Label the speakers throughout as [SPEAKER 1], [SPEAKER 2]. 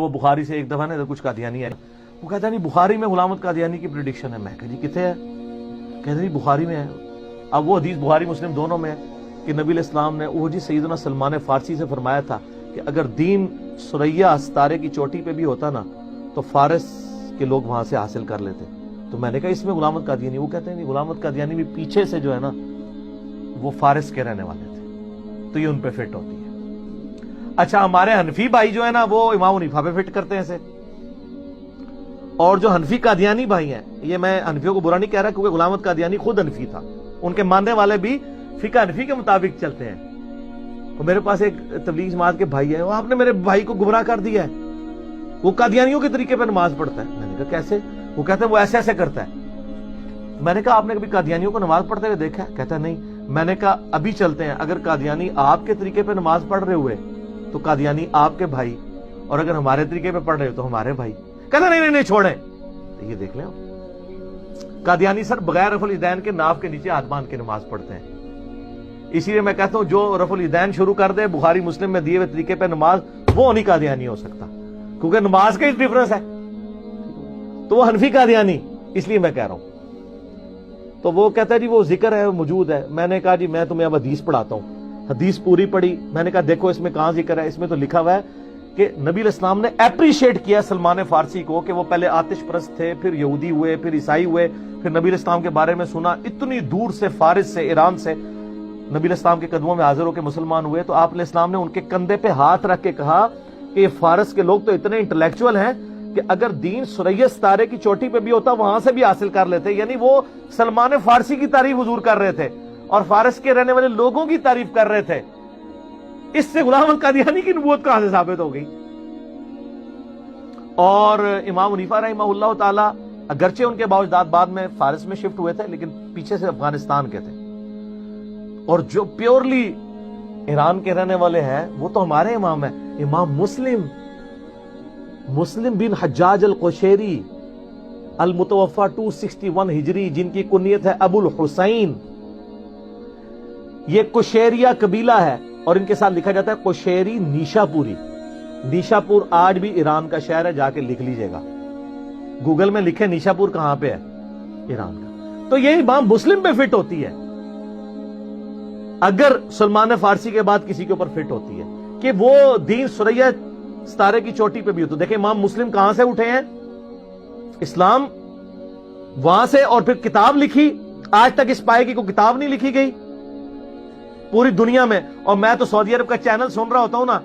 [SPEAKER 1] وہ بخاری سے ایک دفعہ نا کچھ قادیانی ہے، وہ کہتا ہے نہیں بخاری میں غلام احمد قادیانی کی پریڈکشن ہے. میں کہا جی کتنے ہے؟ کہتے نہیں بخاری میں ہے. اب وہ حدیث بخاری مسلم دونوں میں ہے کہ نبی علیہ السلام نے وہ جی سیدنا سلمان فارسی سے فرمایا تھا کہ اگر دین ثریا ستارے کی چوٹی پہ بھی ہوتا نا تو فارس کے لوگ وہاں سے حاصل کر لیتے. تو میں نے کہا اس میں غلام احمد قادیانی، وہ کہتے ہیں نہیں غلام احمد قادیانی بھی پیچھے سے جو ہے نا وہ فارس کے رہنے والے تھے، تو یہ ان پہ فٹ ہوتی ہے. اچھا ہمارے حنفی بھائی جو ہے نا وہ امام حنیفہ پہ فٹ کرتے ہیں اسے، اور جو حنفی قادیانی بھائی ہیں، یہ میں حنفیوں کو برا نہیں کہہ رہا کیونکہ غلام احمد قادیانی خود حنفی تھا، ان کے ماننے والے بھی فقہ حنفی کے مطابق چلتے ہیں. اور میرے پاس ایک تبلیغ جماعت کے بھائی ہیں، وہ آپ نے میرے بھائی کو گمراہ کر دیا ہے، وہ قادیانیوں کے طریقے پہ نماز پڑھتا ہے. میں نے کہا کیسے؟ وہ کہتے ہیں وہ ایسے ایسے کرتا ہے. میں نے کہا آپ نے کبھی قادیانیوں کو نماز پڑھتے ہوئے دیکھا ہے؟ کہتا ہے نہیں. میں نے کہا ابھی چلتے ہیں، اگر قادیانی آپ کے طریقے پہ نماز پڑھ رہے ہوئے تو قادیانی آپ کے بھائی، اور اگر ہمارے طریقے پہ پڑھ رہے ہو تو ہمارے بھائی. کہتا نہیں چھوڑیں. تو یہ دیکھ لیں قادیانی سر بغیر رفع الیدین کے ناف کے نیچے ہاتھ باندھ کے نماز پڑھتے ہیں. اسی لیے میں کہتا ہوں جو رفع الیدین شروع کر دے بخاری مسلم میں دیے ہوئے طریقے پہ نماز، وہ نہیں قادیانی ہو سکتا کیونکہ نماز کا ہی ڈفرنس ہے. تو وہ حنفی قادیانی، اس لیے میں کہہ رہا ہوں. تو وہ کہتا ہے جی وہ ذکر ہے موجود ہے. میں نے کہا جی میں تمہیں اب حدیث پڑھاتا ہوں. حدیث پوری پڑھی. میں نے کہا دیکھو اس میں کہاں ذکر ہے؟ اس میں تو لکھا ہوا ہے کہ نبی علیہ السلام نے اپریشیٹ کیا سلمان فارسی کو کہ وہ پہلے آتش پرست تھے، پھر یہودی ہوئے، پھر عیسائی ہوئے، پھر نبی علیہ السلام کے بارے میں سنا، اتنی دور سے فارس سے ایران سے نبی علیہ السلام کے قدموں میں حاضر ہو کے مسلمان ہوئے. تو آپ علیہ السلام نے ان کے کندھے پہ ہاتھ رکھ کے کہا کہ یہ فارس کے لوگ تو اتنے انٹلیکچوئل ہیں کہ اگر دین ثریا ستارے کی چوٹی پہ بھی ہوتا وہاں سے بھی حاصل کر لیتے. یعنی وہ سلمان فارسی کی تعریف حضور کر رہے تھے اور فارس کے رہنے والے لوگوں کی تعریف کر رہے تھے. اس سے غلام احمد قادیانی کی نبوت کہاں سے ثابت ہو گئی؟ اور امام حنیفہ رحمہ اللہ تعالی اگرچہ ان کے باوجداد بعد میں فارس میں شفٹ ہوئے تھے لیکن پیچھے سے افغانستان کے تھے. اور جو پیورلی ایران کے رہنے والے ہیں وہ تو ہمارے امام ہیں، امام مسلم بن حجاج القشیری المتوفا 261 ہجری، جن کی کنیت ہے ابو الحسین. یہ قشیریہ قبیلہ ہے اور ان کے ساتھ لکھا جاتا ہے قشیری نیشا پوری. نیشا پور آج بھی ایران کا شہر ہے، جا کے لکھ لیجئے گا، گوگل میں لکھے نیشا پور کہاں پہ ہے، ایران کا. تو یہ امام مسلم پہ فٹ ہوتی ہے اگر سلمان فارسی کے بعد کسی کے اوپر فٹ ہوتی ہے کہ وہ دین ثریا ستارے کی چوٹی پہ بھی ہو. تو دیکھیں امام مسلم کہاں سے اٹھے ہیں؟ اسلام وہاں سے، اور پھر کتاب لکھی. آج تک اس پائے کی کوئی کتاب نہیں لکھی گئی پوری دنیا میں. اور میں تو سعودی عرب کا چینل سن رہا ہوتا ہوں نا،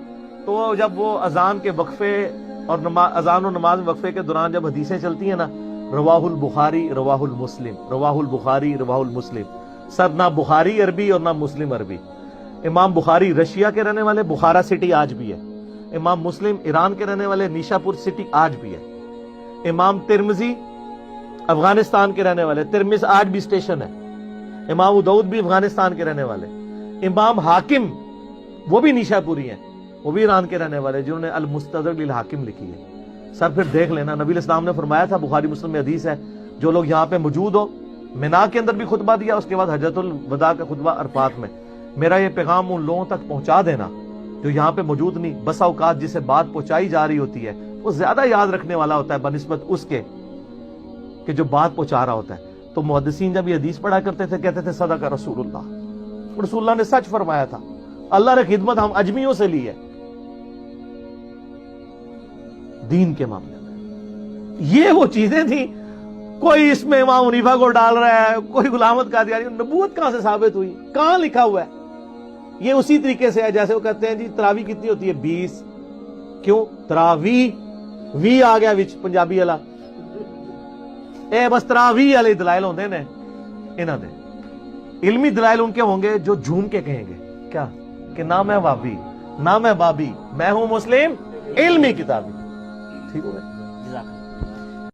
[SPEAKER 1] تو جب وہ اذان کے وقفے اور اذان و نماز وقفے کے دوران جب حدیثیں چلتی ہیں نا، رواہ البخاری رواہ المسلم، رواہ البخاری رواہ المسلم، سر نہ بخاری عربی اور نہ مسلم عربی. امام بخاری رشیا کے رہنے والے، بخارا سٹی آج بھی ہے. امام مسلم ایران کے رہنے والے، نیشا پور سٹی آج بھی ہے. امام ترمذی افغانستان کے رہنے والے، ترمذ آج بھی اسٹیشن ہے. امام ابو داؤد بھی افغانستان کے رہنے والے. امام حاکم وہ بھی نیشا پوری ہیں، وہ بھی ایران کے رہنے والے جنہوں نے المستدرک للحاکم لکھی ہے. سر پھر دیکھ لینا، نبی علیہ السلام نے فرمایا تھا، بخاری مسلم میں حدیث ہے، جو لوگ یہاں پہ موجود ہو، منا کے اندر بھی خطبہ دیا، اس کے بعد حجۃ الوداع کا خطبہ عرفات میں، میرا یہ پیغام ان لوگوں تک پہنچا دینا جو یہاں پہ موجود نہیں. بسا اوقات جسے بات پہنچائی جا رہی ہوتی ہے وہ زیادہ یاد رکھنے والا ہوتا ہے بنسبت اس کے کہ جو بات پہنچا رہا ہوتا ہے. تو محدثین جب یہ حدیث پڑھا کرتے تھے کہتے تھے صدق رسول اللہ، رسول اللہ نے سچ فرمایا تھا، اللہ نے خدمت ہم اجمیوں سے لی ہے دین کے معاملے میں. یہ وہ چیزیں تھیں. کوئی اس میں امام حنیفہ کو ڈال رہا ہے، کوئی غلام احمد قادیانی. نبوت کہاں سے ثابت ہوئی؟ کہاں لکھا ہوا ہے؟ یہ اسی طریقے سے ہے جیسے وہ کہتے ہیں جی تراویح کتنی ہوتی ہے؟ 20. کیوں تراویح؟ وی آ گیا وچ پنجابی والا، اے بس تراویح والے دلائل ہوندے نے انہاں دے. علمی دلائل ان کے ہوں گے جو جھوم کے کہیں گے کیا کہ نہ میں وابی نہ میں بابی، میں ہوں مسلم علمی کتابی. ٹھیک ہو گیا.